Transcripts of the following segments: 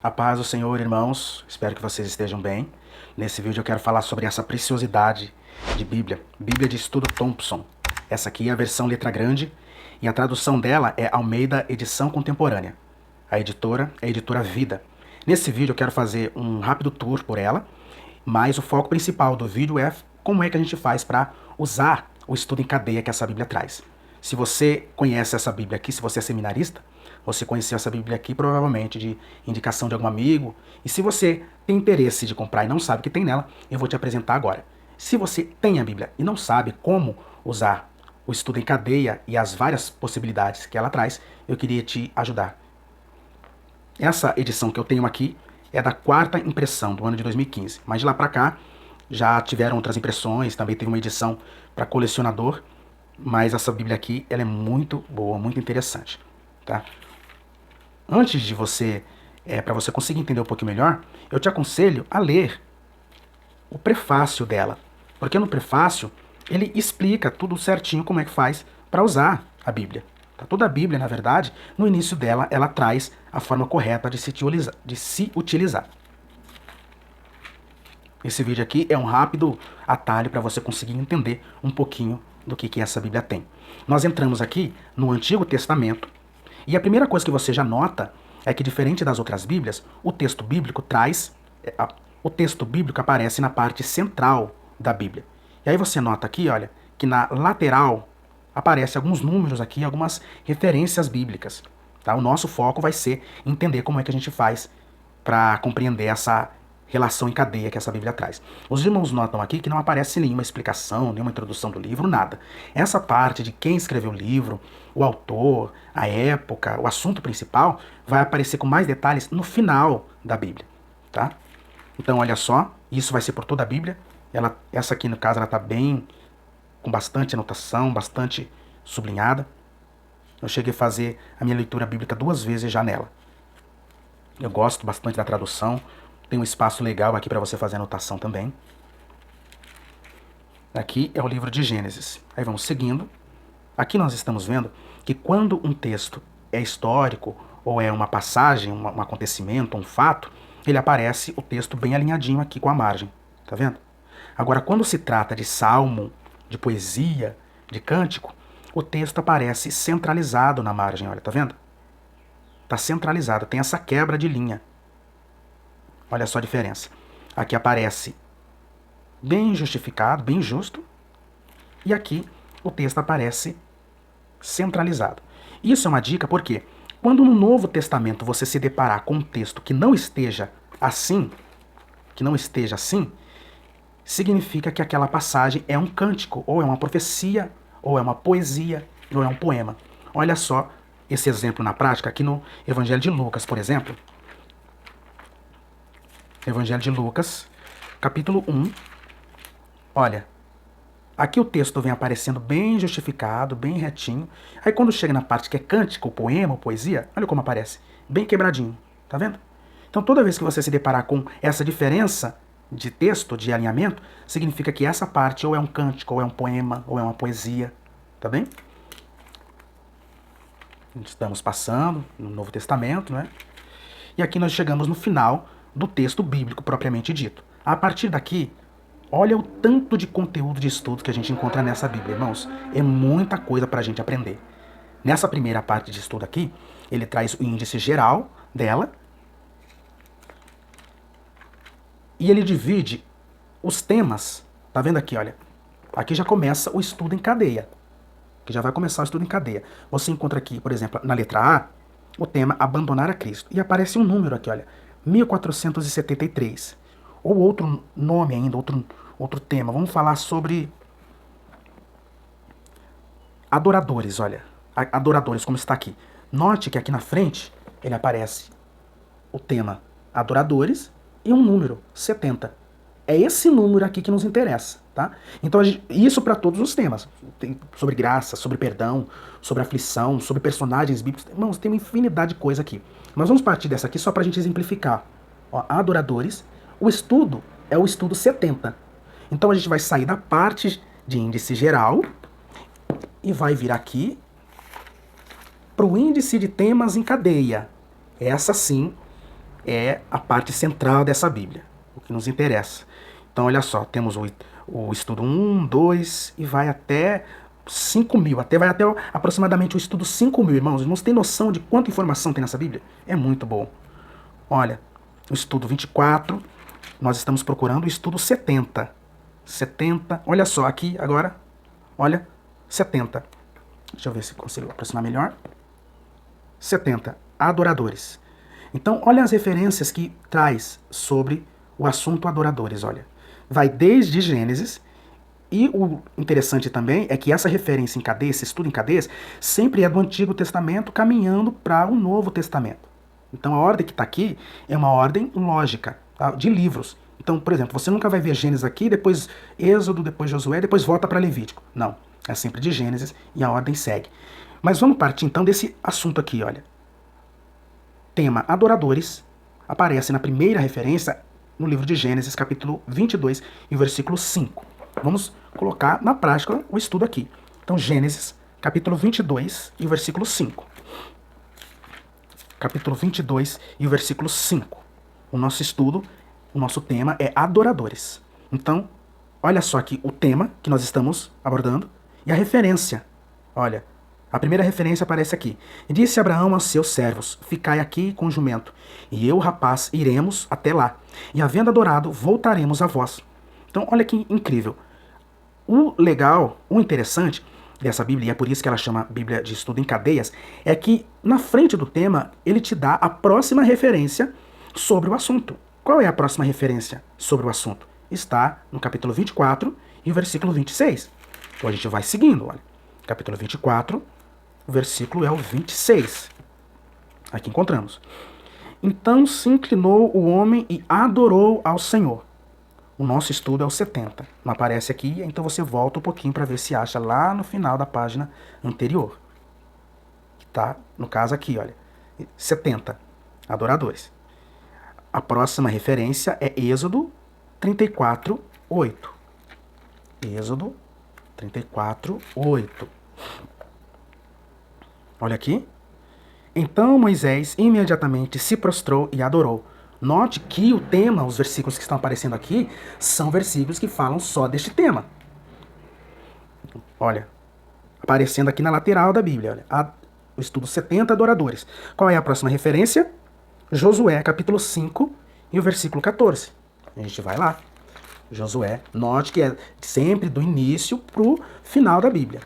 A paz do Senhor, irmãos. Espero que vocês estejam bem. Nesse vídeo eu quero falar sobre essa preciosidade de Bíblia. Bíblia de Estudo Thompson. Essa aqui é a versão letra grande e a tradução dela é Almeida Edição Contemporânea. A editora é a editora Vida. Nesse vídeo eu quero fazer um rápido tour por ela, mas o foco principal do vídeo é como é que a gente faz para usar o estudo em cadeia que essa Bíblia traz. Se você conhece essa Bíblia aqui, se você é seminarista, você conheceu essa Bíblia aqui provavelmente de indicação de algum amigo. E se você tem interesse de comprar e não sabe o que tem nela, eu vou te apresentar agora. Se você tem a Bíblia e não sabe como usar o estudo em cadeia e as várias possibilidades que ela traz, eu queria te ajudar. Essa edição que eu tenho aqui é da quarta impressão do ano de 2015. Mas de lá para cá já tiveram outras impressões, também teve uma edição para colecionador. Mas essa Bíblia aqui ela é muito boa, muito interessante. Tá? Antes de você, para você conseguir entender um pouquinho melhor, eu te aconselho a ler o prefácio dela. Porque no prefácio ele explica tudo certinho como é que faz para usar a Bíblia. Tá? Toda a Bíblia, na verdade, no início dela, ela traz a forma correta de se utilizar. Esse vídeo aqui é um rápido atalho para você conseguir entender um pouquinho do que essa Bíblia tem. Nós entramos aqui no Antigo Testamento, e a primeira coisa que você já nota é que, diferente das outras Bíblias, o texto bíblico aparece na parte central da Bíblia. E aí você nota aqui, olha, que na lateral aparecem alguns números aqui, algumas referências bíblicas. Tá? O nosso foco vai ser entender como é que a gente faz para compreender essa relação em cadeia que essa Bíblia traz. Os irmãos notam aqui que não aparece nenhuma explicação, nenhuma introdução do livro, nada. Essa parte de quem escreveu o livro, o autor, a época, o assunto principal, vai aparecer com mais detalhes no final da Bíblia. Tá? Então, olha só, isso vai ser por toda a Bíblia. Essa aqui, no caso, ela está bem, com bastante anotação, bastante sublinhada. Eu cheguei a fazer a minha leitura bíblica 2 vezes já nela. Eu gosto bastante da tradução. Tem um espaço legal aqui para você fazer anotação também. Aqui é o livro de Gênesis. Aí vamos seguindo. Aqui nós estamos vendo que quando um texto é histórico, ou é uma passagem, um acontecimento, um fato, ele aparece o texto bem alinhadinho aqui com a margem. Tá vendo? Agora, quando se trata de salmo, de poesia, de cântico, o texto aparece centralizado na margem. Olha, tá vendo? Tá centralizado, tem essa quebra de linha. Olha só a diferença. Aqui aparece bem justificado, bem justo. E aqui o texto aparece centralizado. Isso é uma dica porque quando no Novo Testamento você se deparar com um texto que não esteja assim, significa que aquela passagem é um cântico, ou é uma profecia, ou é uma poesia, ou é um poema. Olha só esse exemplo na prática aqui no Evangelho de Lucas, por exemplo. Evangelho de Lucas, capítulo 1. Olha, aqui o texto vem aparecendo bem justificado, bem retinho. Aí quando chega na parte que é cântico, poema, poesia, olha como aparece, bem quebradinho, tá vendo? Então toda vez que você se deparar com essa diferença de texto, de alinhamento, significa que essa parte ou é um cântico, ou é um poema, ou é uma poesia, tá bem? Estamos passando no Novo Testamento, né? E aqui nós chegamos no final do texto bíblico propriamente dito. A partir daqui, olha o tanto de conteúdo de estudo que a gente encontra nessa Bíblia, irmãos. É muita coisa para a gente aprender. Nessa primeira parte de estudo aqui, ele traz o índice geral dela e ele divide os temas. Tá vendo aqui, olha? Aqui já começa o estudo em cadeia. Que já vai começar o estudo em cadeia. Você encontra aqui, por exemplo, na letra A, o tema Abandonar a Cristo. E aparece um número aqui, olha. 1473. Ou outro nome ainda, outro tema. Vamos falar sobre adoradores, olha. Adoradores, como está aqui. Note que aqui na frente ele aparece o tema adoradores e um número, 70. É esse número aqui que nos interessa, tá? Então, isso para todos os temas. Tem sobre graça, sobre perdão, sobre aflição, sobre personagens bíblicos. Irmãos, tem uma infinidade de coisa aqui. Nós vamos partir dessa aqui só para a gente exemplificar. Ó, adoradores. O estudo é o estudo 70. Então, a gente vai sair da parte de índice geral e vai vir aqui para o índice de temas em cadeia. Essa sim é a parte central dessa Bíblia, o que nos interessa. Então, olha só, temos o estudo 1, 2 e vai até 5.000, vai até aproximadamente o estudo 5.000, irmãos. Irmãos, tem noção de quanta informação tem nessa Bíblia? É muito bom. Olha, o estudo 24, nós estamos procurando o estudo 70. 70, olha só, aqui agora, olha, 70. Deixa eu ver se consigo aproximar melhor. 70, adoradores. Então, olha as referências que traz sobre o assunto adoradores, olha. Vai desde Gênesis, e o interessante também é que essa referência em cadeias, esse estudo em cadeias, sempre é do Antigo Testamento caminhando para o Novo Testamento. Então a ordem que está aqui é uma ordem lógica, tá? De livros. Então, por exemplo, você nunca vai ver Gênesis aqui, depois Êxodo, depois Josué, depois volta para Levítico. Não, é sempre de Gênesis e a ordem segue. Mas vamos partir então desse assunto aqui, olha. Tema adoradores aparece na primeira referência no livro de Gênesis, capítulo 22 e versículo 5. Vamos colocar na prática o estudo aqui. Então, Gênesis, capítulo 22 e versículo 5. Capítulo 22 e o versículo 5. O nosso estudo, o nosso tema é adoradores. Então, olha só aqui o tema que nós estamos abordando e a referência. Olha, a primeira referência aparece aqui. Disse Abraão aos seus servos, ficai aqui com o jumento, e eu, rapaz, iremos até lá, e havendo adorado, voltaremos a vós. Então, olha que incrível. O legal, o interessante dessa Bíblia, e é por isso que ela chama Bíblia de Estudo em Cadeias, é que na frente do tema ele te dá a próxima referência sobre o assunto. Qual é a próxima referência sobre o assunto? Está no capítulo 24 e o versículo 26. Então a gente vai seguindo, olha. Capítulo 24, o versículo é o 26. Aqui encontramos. Então se inclinou o homem e adorou ao Senhor. O nosso estudo é o 70. Não aparece aqui, então você volta um pouquinho para ver se acha lá no final da página anterior. Tá? No caso aqui, olha. 70. Adoradores. A próxima referência é Êxodo 34, 8. Êxodo 34, 8. Olha aqui. Então Moisés imediatamente se prostrou e adorou. Note que o tema, os versículos que estão aparecendo aqui, são versículos que falam só deste tema. Olha, aparecendo aqui na lateral da Bíblia, olha, o estudo 70 adoradores. Qual é a próxima referência? Josué, capítulo 5 e o versículo 14. A gente vai lá. Josué, note que é sempre do início para o final da Bíblia.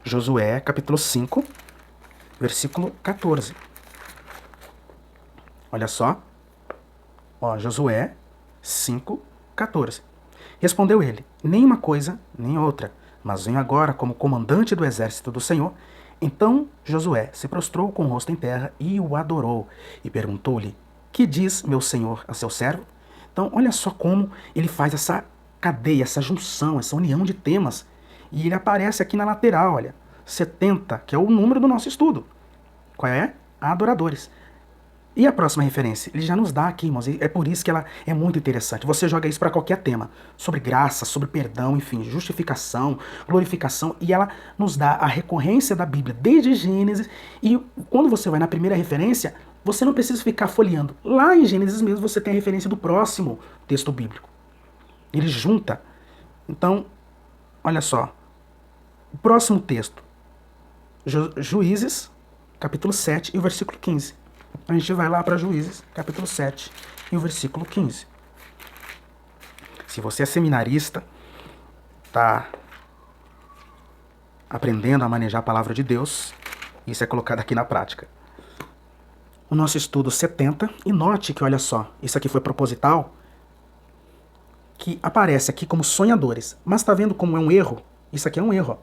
Josué, capítulo 5, versículo 14. Olha só. Ó, Josué 5, 14. Respondeu ele, nem uma coisa, nem outra, mas venho agora como comandante do exército do Senhor. Então Josué se prostrou com o rosto em terra e o adorou, e perguntou-lhe, que diz meu senhor a seu servo? Então olha só como ele faz essa cadeia, essa junção, essa união de temas, e ele aparece aqui na lateral, olha, 70, que é o número do nosso estudo. Qual é? Adoradores. E a próxima referência? Ele já nos dá aqui, irmãos, e é por isso que ela é muito interessante. Você joga isso para qualquer tema, sobre graça, sobre perdão, enfim, justificação, glorificação, e ela nos dá a recorrência da Bíblia desde Gênesis, e quando você vai na primeira referência, você não precisa ficar folheando. Lá em Gênesis mesmo você tem a referência do próximo texto bíblico. Ele junta. Então, olha só, o próximo texto, Juízes, capítulo 7 e o versículo 15. A gente vai lá para Juízes, capítulo 7 e o versículo 15. Se você é seminarista, está aprendendo a manejar a palavra de Deus, isso é colocado aqui na prática. O nosso estudo 70, e note que, olha só, isso aqui foi proposital, que aparece aqui como sonhadores. Mas está vendo como é um erro? Isso aqui é um erro.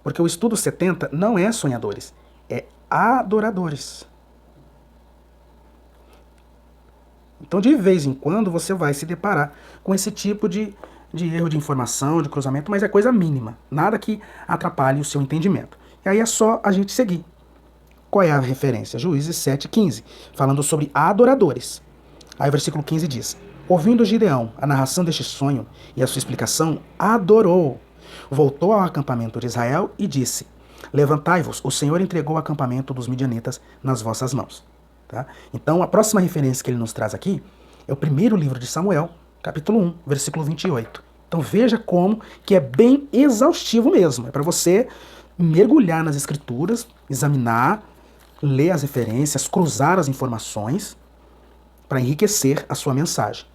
Porque o estudo 70 não é sonhadores, é adoradores. Então, de vez em quando, você vai se deparar com esse tipo de erro de informação, de cruzamento, mas é coisa mínima. Nada que atrapalhe o seu entendimento. E aí é só a gente seguir. Qual é a referência? Juízes 7,15, falando sobre adoradores. Aí o versículo 15 diz, ouvindo Gideão a narração deste sonho e a sua explicação, adorou. Voltou ao acampamento de Israel e disse, levantai-vos, o Senhor entregou o acampamento dos midianitas nas vossas mãos. Tá? Então, a próxima referência que ele nos traz aqui é o primeiro livro de Samuel, capítulo 1, versículo 28. Então veja como que é bem exaustivo mesmo. É para você mergulhar nas escrituras, examinar, ler as referências, cruzar as informações para enriquecer a sua mensagem.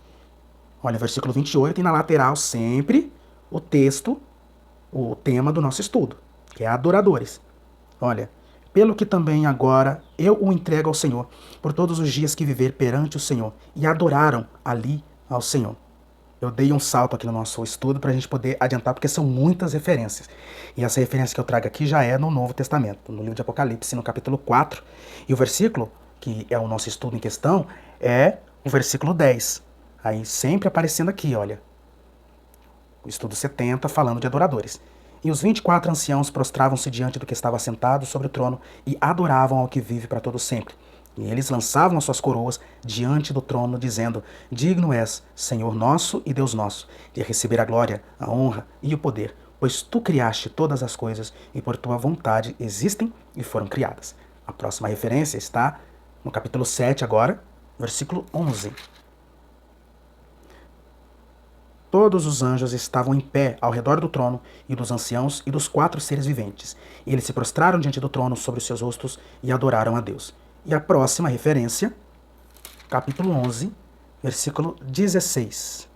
Olha, versículo 28 e na lateral sempre o texto, o tema do nosso estudo, que é adoradores. Olha, pelo que também agora eu o entrego ao Senhor, por todos os dias que viver perante o Senhor, e adoraram ali ao Senhor. Eu dei um salto aqui no nosso estudo para a gente poder adiantar, porque são muitas referências. E essa referência que eu trago aqui já é no Novo Testamento, no livro de Apocalipse, no capítulo 4. E o versículo, que é o nosso estudo em questão, é o versículo 10. Aí sempre aparecendo aqui, olha, o estudo 70, falando de adoradores. E os 24 anciãos prostravam-se diante do que estava sentado sobre o trono e adoravam ao que vive para todo sempre. E eles lançavam as suas coroas diante do trono, dizendo: Digno és, Senhor nosso e Deus nosso, de receber a glória, a honra e o poder, pois tu criaste todas as coisas e por tua vontade existem e foram criadas. A próxima referência está no capítulo 7 agora, versículo 11. Todos os anjos estavam em pé ao redor do trono e dos anciãos e dos 4 seres viventes. E eles se prostraram diante do trono sobre os seus rostos e adoraram a Deus. E a próxima referência, capítulo 11, versículo 16.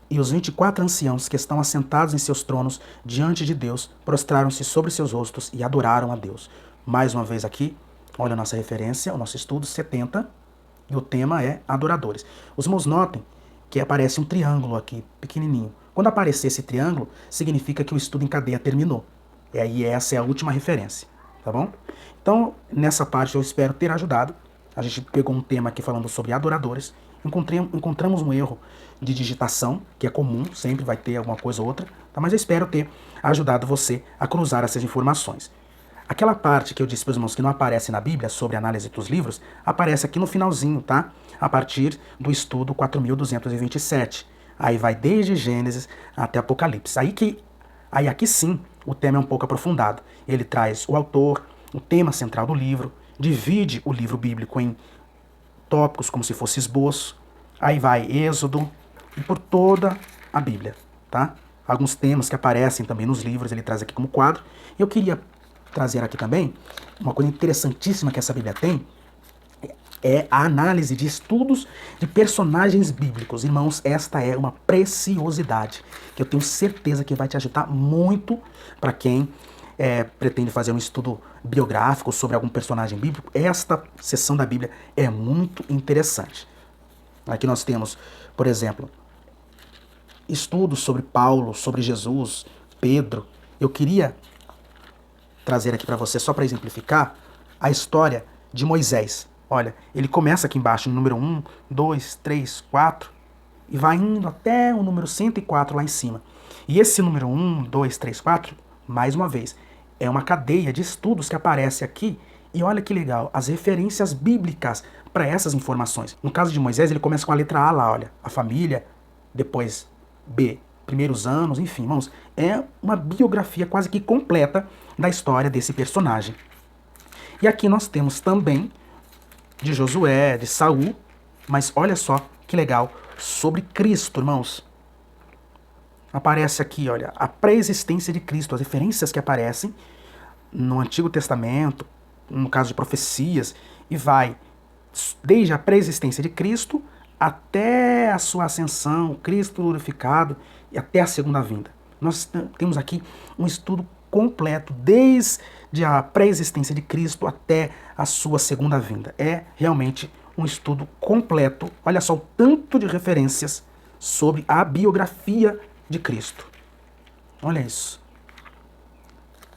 E os 24 anciãos que estão assentados em seus tronos diante de Deus prostraram-se sobre seus rostos e adoraram a Deus. Mais uma vez aqui, olha a nossa referência, o nosso estudo 70, e o tema é adoradores. Os irmãos notem que aparece um triângulo aqui, pequenininho. Quando aparecer esse triângulo, significa que o estudo em cadeia terminou. E aí essa é a última referência, tá bom? Então, nessa parte eu espero ter ajudado. A gente pegou um tema aqui falando sobre adoradores. Encontramos um erro de digitação, que é comum, sempre vai ter alguma coisa ou outra, tá? Mas eu espero ter ajudado você a cruzar essas informações. Aquela parte que eu disse para os irmãos que não aparece na Bíblia, sobre a análise dos livros, aparece aqui no finalzinho, tá? A partir do estudo 4227. Aí vai desde Gênesis até Apocalipse. Aí aqui sim, o tema é um pouco aprofundado. Ele traz o autor, o tema central do livro, divide o livro bíblico em tópicos como se fosse esboço. Aí vai Êxodo e por toda a Bíblia, tá? Alguns temas que aparecem também nos livros, ele traz aqui como quadro. Eu queria trazer aqui também uma coisa interessantíssima que essa Bíblia tem, é a análise de estudos de personagens bíblicos. Irmãos, esta é uma preciosidade que eu tenho certeza que vai te ajudar muito para quem pretende fazer um estudo biográfico sobre algum personagem bíblico. Esta seção da Bíblia é muito interessante. Aqui nós temos, por exemplo, estudos sobre Paulo, sobre Jesus, Pedro. Eu queria trazer aqui para você, só para exemplificar, a história de Moisés. Olha, ele começa aqui embaixo no número 1, 2, 3, 4 e vai indo até o número 104 lá em cima. E esse número 1, 2, 3, 4, mais uma vez, é uma cadeia de estudos que aparece aqui. E olha que legal, as referências bíblicas para essas informações. No caso de Moisés, ele começa com a letra A lá, olha, a família, depois B, primeiros anos, enfim, irmãos, é uma biografia quase que completa da história desse personagem. E aqui nós temos também de Josué, de Saul, mas olha só que legal, sobre Cristo, irmãos. Aparece aqui, olha, a pré-existência de Cristo, as referências que aparecem no Antigo Testamento, no caso de profecias, e vai desde a pré-existência de Cristo até a sua ascensão, Cristo glorificado, e até a segunda vinda. Nós temos aqui um estudo completo, desde a pré-existência de Cristo até a sua segunda vinda. É realmente um estudo completo. Olha só o tanto de referências sobre a biografia de Cristo. Olha isso.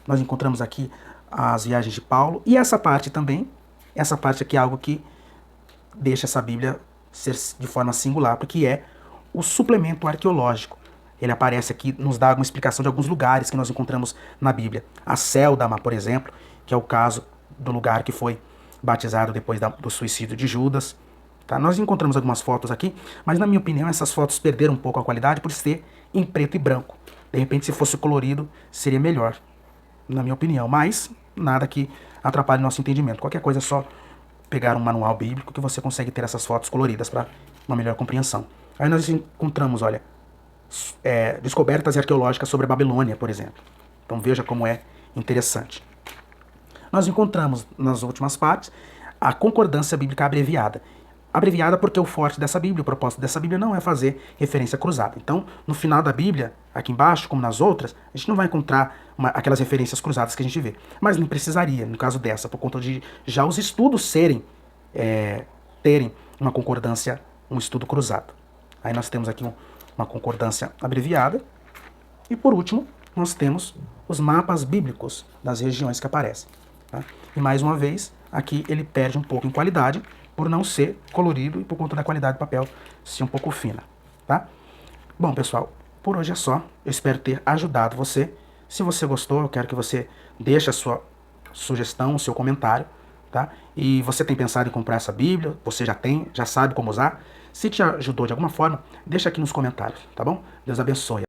Nós encontramos aqui as viagens de Paulo e essa parte também. Essa parte aqui é algo que deixa essa Bíblia ser de forma singular, porque é o suplemento arqueológico. Ele aparece aqui, nos dá uma explicação de alguns lugares que nós encontramos na Bíblia. A Céldama, por exemplo, que é o caso do lugar que foi batizado depois do suicídio de Judas. Tá? Nós encontramos algumas fotos aqui, mas na minha opinião essas fotos perderam um pouco a qualidade por ser em preto e branco. De repente, se fosse colorido, seria melhor, na minha opinião. Mas nada que atrapalhe nosso entendimento. Qualquer coisa é só pegar um manual bíblico que você consegue ter essas fotos coloridas para uma melhor compreensão. Aí nós encontramos, olha, descobertas arqueológicas sobre a Babilônia, por exemplo. Então veja como é interessante. Nós encontramos nas últimas partes a concordância bíblica abreviada. Abreviada porque o forte dessa Bíblia, o propósito dessa Bíblia não é fazer referência cruzada. Então, no final da Bíblia, aqui embaixo, como nas outras, a gente não vai encontrar aquelas referências cruzadas que a gente vê. Mas nem precisaria, no caso dessa, por conta de já os estudos terem uma concordância, um estudo cruzado. Aí nós temos aqui uma concordância abreviada. E por último, nós temos os mapas bíblicos das regiões que aparecem. Tá? E mais uma vez, aqui ele perde um pouco em qualidade, por não ser colorido e por conta da qualidade do papel ser um pouco fina, tá? Bom, pessoal, por hoje é só. Eu espero ter ajudado você. Se você gostou, eu quero que você deixe a sua sugestão, o seu comentário, tá? E você tem pensado em comprar essa Bíblia? Você já sabe como usar? Se te ajudou de alguma forma, deixa aqui nos comentários, tá bom? Deus abençoe.